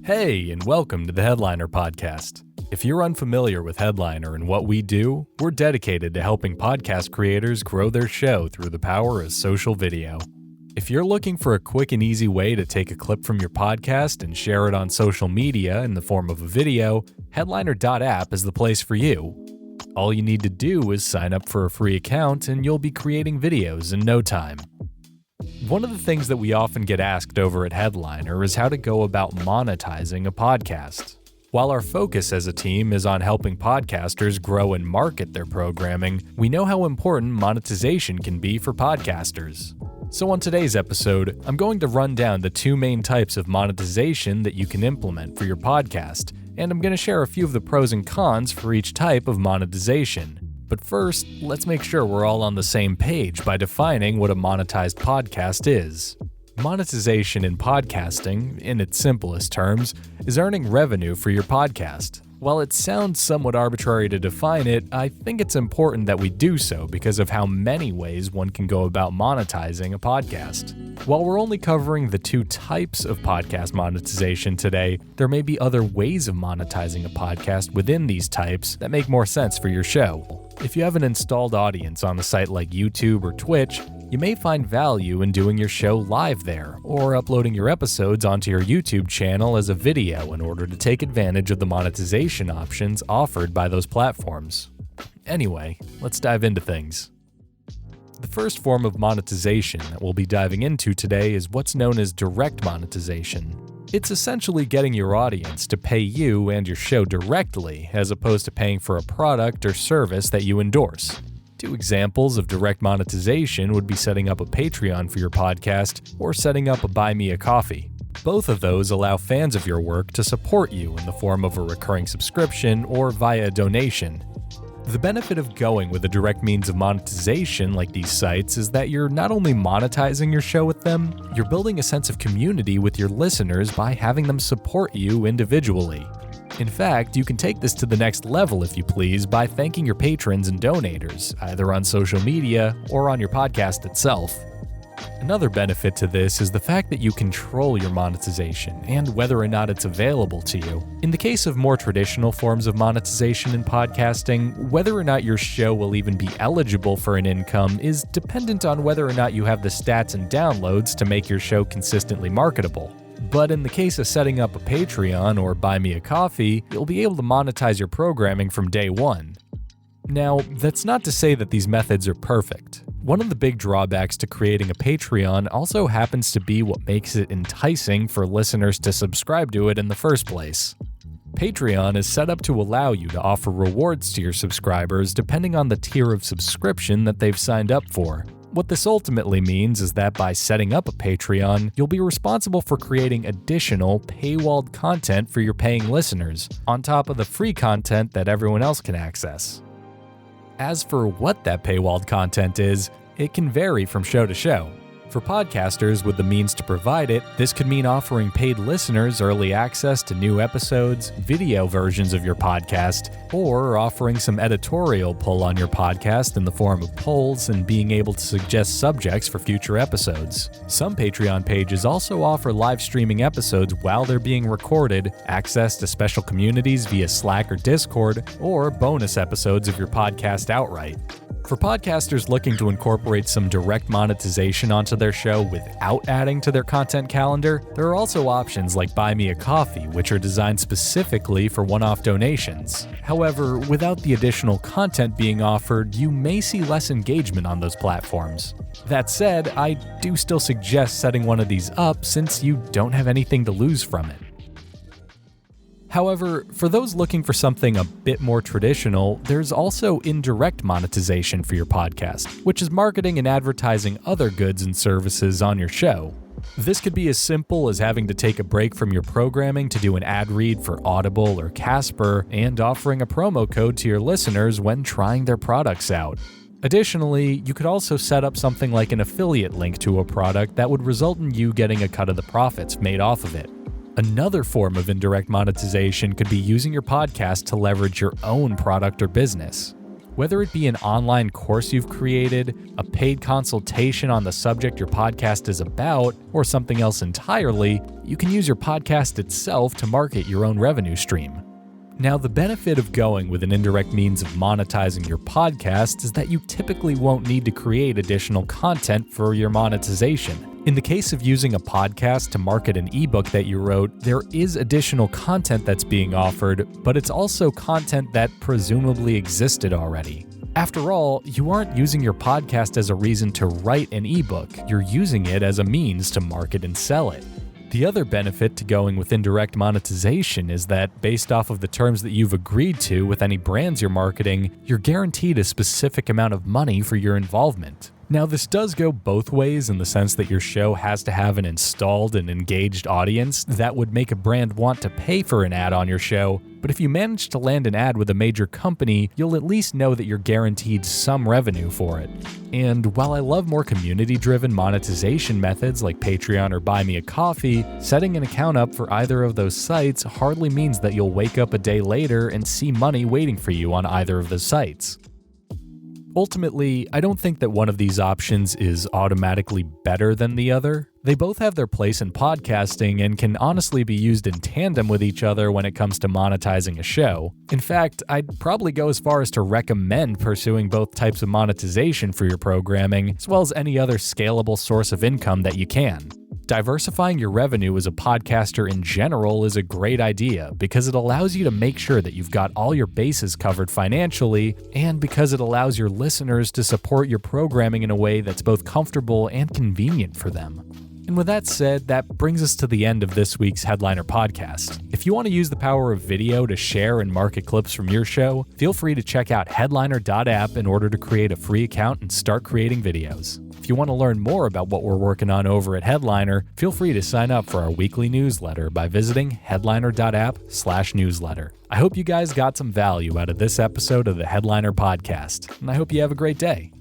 Hey, and welcome to the Headliner Podcast. If you're unfamiliar with Headliner and what we do, we're dedicated to helping podcast creators grow their show through the power of social video. If you're looking for a quick and easy way to take a clip from your podcast and share it on social media in the form of a video, Headliner.app is the place for you. All you need to do is sign up for a free account and you'll be creating videos in no time. One of the things that we often get asked over at Headliner is how to go about monetizing a podcast. While our focus as a team is on helping podcasters grow and market their programming, we know how important monetization can be for podcasters. So on today's episode, I'm going to run down the two main types of monetization that you can implement for your podcast, and I'm going to share a few of the pros and cons for each type of monetization. But first, let's make sure we're all on the same page by defining what a monetized podcast is. Monetization in podcasting, in its simplest terms, is earning revenue for your podcast. While it sounds somewhat arbitrary to define it, I think it's important that we do so because of how many ways one can go about monetizing a podcast. While we're only covering the two types of podcast monetization today, there may be other ways of monetizing a podcast within these types that make more sense for your show. If you have an installed audience on a site like YouTube or Twitch, you may find value in doing your show live there, or uploading your episodes onto your YouTube channel as a video in order to take advantage of the monetization options offered by those platforms. Anyway, let's dive into things. The first form of monetization that we'll be diving into today is what's known as direct monetization. It's essentially getting your audience to pay you and your show directly, as opposed to paying for a product or service that you endorse. Two examples of direct monetization would be setting up a Patreon for your podcast or setting up a Buy Me a Coffee. Both of those allow fans of your work to support you in the form of a recurring subscription or via a donation. The benefit of going with a direct means of monetization like these sites is that you're not only monetizing your show with them, you're building a sense of community with your listeners by having them support you individually. In fact, you can take this to the next level if you please by thanking your patrons and donators, either on social media or on your podcast itself. Another benefit to this is the fact that you control your monetization and whether or not it's available to you. In the case of more traditional forms of monetization in podcasting, whether or not your show will even be eligible for an income is dependent on whether or not you have the stats and downloads to make your show consistently marketable. But in the case of setting up a Patreon or Buy Me a Coffee, you'll be able to monetize your programming from day one. Now, that's not to say that these methods are perfect. One of the big drawbacks to creating a Patreon also happens to be what makes it enticing for listeners to subscribe to it in the first place. Patreon is set up to allow you to offer rewards to your subscribers depending on the tier of subscription that they've signed up for. What this ultimately means is that by setting up a Patreon, you'll be responsible for creating additional paywalled content for your paying listeners, on top of the free content that everyone else can access. As for what that paywalled content is, it can vary from show to show. For podcasters with the means to provide it, this could mean offering paid listeners early access to new episodes, video versions of your podcast, or offering some editorial pull on your podcast in the form of polls and being able to suggest subjects for future episodes. Some Patreon pages also offer live streaming episodes while they're being recorded, access to special communities via Slack or Discord, or bonus episodes of your podcast outright. For podcasters looking to incorporate some direct monetization onto their show without adding to their content calendar, there are also options like Buy Me a Coffee, which are designed specifically for one-off donations. However, without the additional content being offered, you may see less engagement on those platforms. That said, I do still suggest setting one of these up since you don't have anything to lose from it. However, for those looking for something a bit more traditional, there's also indirect monetization for your podcast, which is marketing and advertising other goods and services on your show. This could be as simple as having to take a break from your programming to do an ad read for Audible or Casper and offering a promo code to your listeners when trying their products out. Additionally, you could also set up something like an affiliate link to a product that would result in you getting a cut of the profits made off of it. Another form of indirect monetization could be using your podcast to leverage your own product or business. Whether it be an online course you've created, a paid consultation on the subject your podcast is about, or something else entirely, you can use your podcast itself to market your own revenue stream. Now, the benefit of going with an indirect means of monetizing your podcast is that you typically won't need to create additional content for your monetization. In the case of using a podcast to market an ebook that you wrote, there is additional content that's being offered, but it's also content that presumably existed already. After all, you aren't using your podcast as a reason to write an ebook, you're using it as a means to market and sell it. The other benefit to going with indirect monetization is that, based off of the terms that you've agreed to with any brands you're marketing, you're guaranteed a specific amount of money for your involvement. Now, this does go both ways in the sense that your show has to have an installed and engaged audience that would make a brand want to pay for an ad on your show, but if you manage to land an ad with a major company, you'll at least know that you're guaranteed some revenue for it. And while I love more community-driven monetization methods like Patreon or Buy Me a Coffee, setting an account up for either of those sites hardly means that you'll wake up a day later and see money waiting for you on either of those sites. Ultimately, I don't think that one of these options is automatically better than the other. They both have their place in podcasting and can honestly be used in tandem with each other when it comes to monetizing a show. In fact, I'd probably go as far as to recommend pursuing both types of monetization for your programming, as well as any other scalable source of income that you can. Diversifying your revenue as a podcaster in general is a great idea because it allows you to make sure that you've got all your bases covered financially, and because it allows your listeners to support your programming in a way that's both comfortable and convenient for them. And with that said, that brings us to the end of this week's Headliner podcast. If you want to use the power of video to share and market clips from your show, feel free to check out headliner.app in order to create a free account and start creating videos. If you want to learn more about what we're working on over at Headliner, feel free to sign up for our weekly newsletter by visiting headliner.app/newsletter. I hope you guys got some value out of this episode of the Headliner podcast, and I hope you have a great day.